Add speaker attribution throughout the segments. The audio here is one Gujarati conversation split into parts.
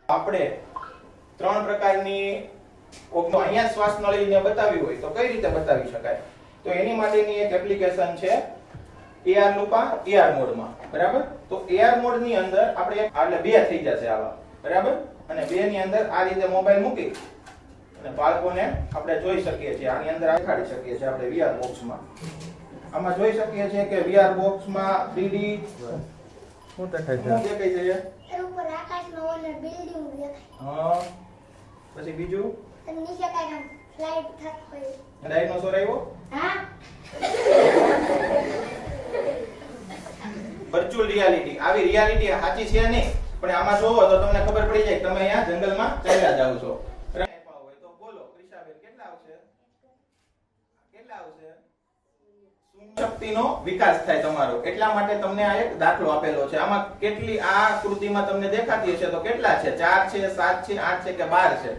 Speaker 1: આપણે ત્રણ પ્રકારની અહીંયા શ્વાસ નળીને બતાવી હોય તો કઈ રીતે બતાવી શકાય? તો એની માટેની એક એપ્લિકેશન છે AR લુપા AR મોડમાં, બરાબર? તો AR મોડની અંદર આપણે એટલે બે થઈ જશે આવા, બરાબર? અને બે ની અંદર આ રીતે મોબાઈલ મૂકી અને બાળકોને આપણે જોઈ શકીએ છીએ. આની અંદર દેખાડી શકીએ છીએ આપણે VR બોક્સમાં. આમાં જોઈ શકીએ છીએ કે VR બોક્સમાં 3D શું દેખાય છે? શું દેખાય છે?
Speaker 2: ઉપર આકાશમાં ઓલર બિલ્ડિંગ દેખાય.
Speaker 1: હા. પછી બીજું
Speaker 2: નીચે કાંઈ સ્લાઇડ થત હોય.
Speaker 1: ડાયનોસોર આવ્યો?
Speaker 2: હા.
Speaker 1: Virtual reality. આવી રિયાલિટી સાચી છે નહીં, પણ આમાં જોવો તો તમને ખબર પડી જાય કે તમે અહીંયા જંગલમાં ચાલ્યા જાવ છો. હોય તો બોલો ક્રિશાબેન, કેટલા આવશે? કેટલા આવશે? શક્તિનો વિકાસ થાય તમારો, એટલા માટે તમને આ એક દાખલો આપેલો છે. આમાં કેટલી આ આકૃતિમાં તમને દેખાતી હશે તો કેટલા છે? 4 છે, 7 છે, 8 છે કે 12 છે?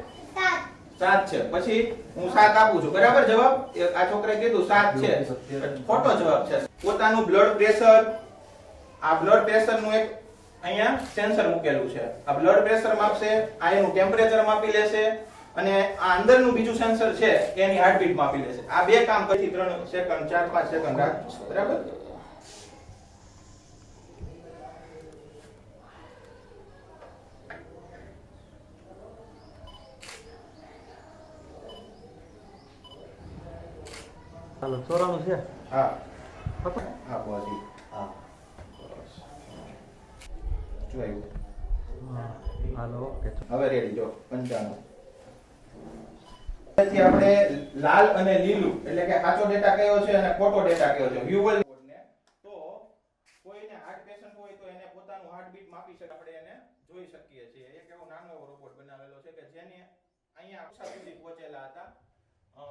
Speaker 1: 7 છે. પછી હું 7 આપું છું, બરાબર? જવાબ આ છોકરાએ કીધું 7 છે, ખોટો જવાબ છે. પોતાનું બ્લડ પ્રેશર, આ બ્લડ પ્રેશર નું એક અહીંયા સેન્સર મૂકેલું છે. આ બ્લડ પ્રેશર માપશે, આ એનું ટેમ્પરેચર માપી લેશે અને આ અંદરનું બીજું સેન્સર છે એની હાર્ટબીટ માપી લેશે. આ બે કામ પછી 3 સેકન્ડ 4-5 સેકન્ડ રાખજો, બરાબર?
Speaker 3: હાલો 94 છે.
Speaker 1: હા હા બોજી હા જોયું.
Speaker 3: Hello okay.
Speaker 1: હવે રેડી જો 95. તેથી આપણે લાલ અને લીલું એટલે કે સાચો ડેટા કયો છે અને ખોટો ડેટા કયો છે વ્યુઅલ ને, તો કોઈને હાર્ટ પેશન્ટ હોય તો એને પોતાનું હાર્ટબીટ માપી શકે, આપણે એને જોઈ શકીએ છીએ. એક એવો નાનો એવો રોબોટ બનાવેલો છે કે જેને અહીંયા અક્ષર સુધી પહોંચેલા હતા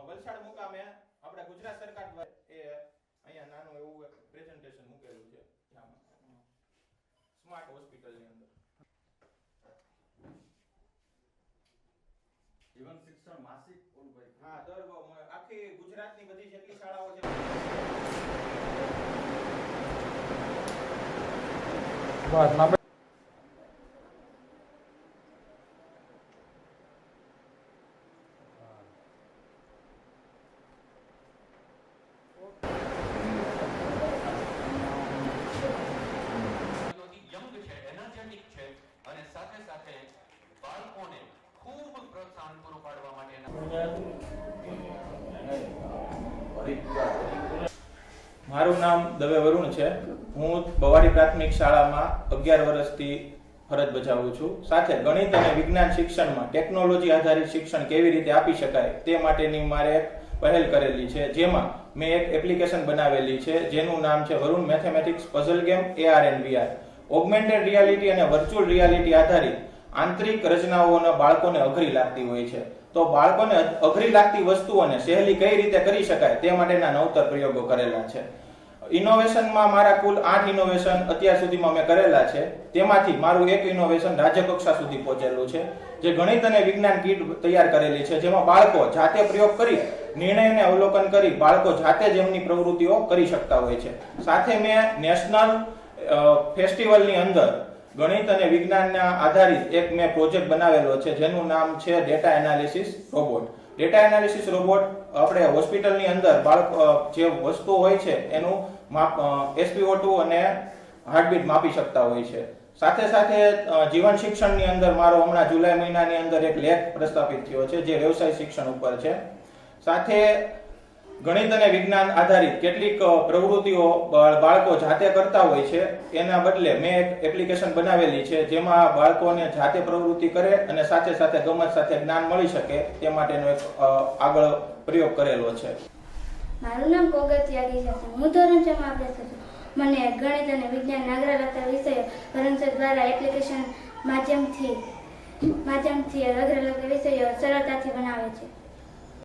Speaker 1: વલસાડ મુકામે આપણે ગુજરાત સરકાર દ્વારા એ અહીંયા નાનું એવું પ્રેઝન્ટેશન મૂકેલું છે સ્માર્ટ હોસ્પિટલની અંદર.
Speaker 4: જીવન શિક્ષણ માસિક
Speaker 1: હા, દર આખી ગુજરાતની બધી જેટલી શાળાઓ છે
Speaker 3: બસ ના
Speaker 1: મારું નામ દવે વરુણ છે. હું બવાડી પ્રાથમિક શાળામાં 11 વર્ષથી ફરજ બજાવું છું. સાથે ગણિત અને વિજ્ઞાન શિક્ષણમાં ટેકનોલોજી આધારિત શિક્ષણ કેવી રીતે આપી શકાય તે માટેની મારે એક પહેલ કરેલી છે, જેમાં મેં એક એપ્લિકેશન બનાવેલી છે જેનું નામ છે Varun mathematics puzzle game AR and VR. Augmented reality અને વર્ચ્યુઅલ રિયાલિટી આધારિત આંતરિક રચનાઓને બાળકોને અઘરી લાગતી હોય છે, તો બાળકોને અઘરી લાગતી વસ્તુઓને સહેલી કઈ રીતે કરી શકાય તે માટેના નવતર પ્રયોગો કરેલા છે. ઇનોવેશનમાં મારા કુલ 8 ઇનોવેશન અત્યાર સુધીમાં મેં કરેલા છે. તેમાંથી મારું એક ઇનોવેશન રાજ્ય કક્ષા સુધી પહોંચેલું છે, જે ગણિત અને વિજ્ઞાન કીટ તૈયાર કરેલી છે, જેમાં બાળકો જાતે પ્રયોગ કરી નિર્ણયને અવલોકન કરી બાળકો જાતે જ એમની પ્રવૃત્તિઓ કરી શકતા હોય છે. સાથે મેં નેશનલ ફેસ્ટિવલની અંદર ગણિત અને વિજ્ઞાનના આધારિત એક મેં પ્રોજેક્ટ બનાવેલો છે જેનું નામ છે data analysis robot. Data analysis robot આપણે હોસ્પિટલની અંદર જે વસ્તુ હોય છે એનું SpO2 અને હાર્ટબીટ માપી શકતા હોય છે. સાથે સાથે જીવન શિક્ષણની અંદર મારો હમણાં જુલાઈ મહિનાની અંદર એક લેખ પ્રસ્થાપિત થયો છે જે વ્યવસાય શિક્ષણ ઉપર છે. સાથે ગણિત અને વિજ્ઞાન આધારિત કેટલીક પ્રવૃત્તિઓ બાળકો જાતે કરતા હોય છે, એના બદલે મેં એક એપ્લિકેશન બનાવેલી છે જેમાં બાળકોને જાતે પ્રવૃત્તિ કરે અને સાથે સાથે ગમત સાથે જ્ઞાન મળી શકે તે માટેનો એક આગળ પ્રયોગ કરેલો છે.
Speaker 2: મારું નામ કોગતિયા છે. હું ધોરણ 6 માં અભ્યાસ કરું છું. મને ગણિત અને વિજ્ઞાન આગ્રહ લગતા વિષયો ભરણસર દ્વારા એપ્લિકેશન માધ્યમથી અગ્ર લગતા વિષયો સરળતાથી બનાવે છે.